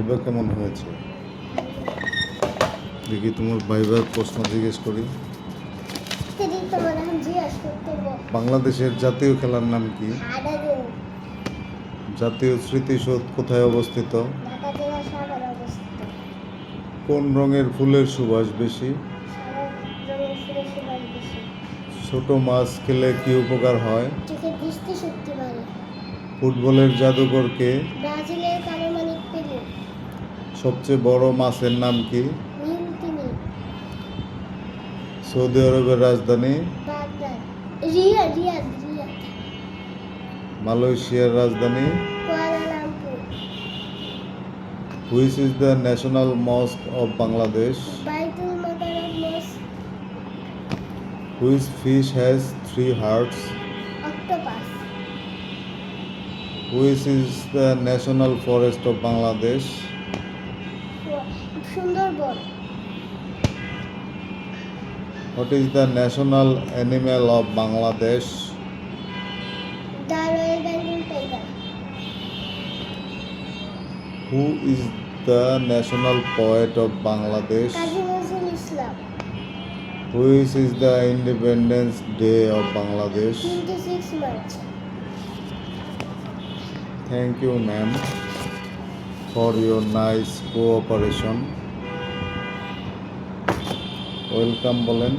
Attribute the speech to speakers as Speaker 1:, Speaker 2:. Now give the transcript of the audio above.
Speaker 1: Viva কেমন হয়েছে? দেখি তোমার ভাইবার প্রশ্ন জিজ্ঞেস করি। বাংলাদেশের জাতীয় খেলার নাম কি? জাতীয় স্মৃতিসৌধ কোথায় অবস্থিত? কোন রঙের ফুলের সুবাস বেশি? ছোট মাছ খেলে কি উপকার হয়? ফুটবলের জাদুকর কে?
Speaker 2: ব্রাজিলের কালো মানিক পেলে।
Speaker 1: সবচেয়ে বড় মাছের নাম কি? সৌদি আরবের রাজধানী?
Speaker 2: বাগদাদ। রিয়াদ।
Speaker 1: মালয়েশিয়ার রাজধানী?
Speaker 2: Kuala Lumpur.
Speaker 1: Which is the national mosque of Bangladesh?
Speaker 2: Baitul Mukarram Masjid.
Speaker 1: Which fish has 3 hearts?
Speaker 2: Octopus.
Speaker 1: Which is the national forest of Bangladesh?
Speaker 2: Sundarbans.
Speaker 1: What is the national animal of Bangladesh?
Speaker 2: The royal Bengal tiger.
Speaker 1: Who is the national poet of Bangladesh?
Speaker 2: Kazi Nazrul Islam.
Speaker 1: Which is the independence day of Bangladesh?
Speaker 2: 26 March.
Speaker 1: Thank you, ma'am, for your nice cooperation. Welcome বলেন।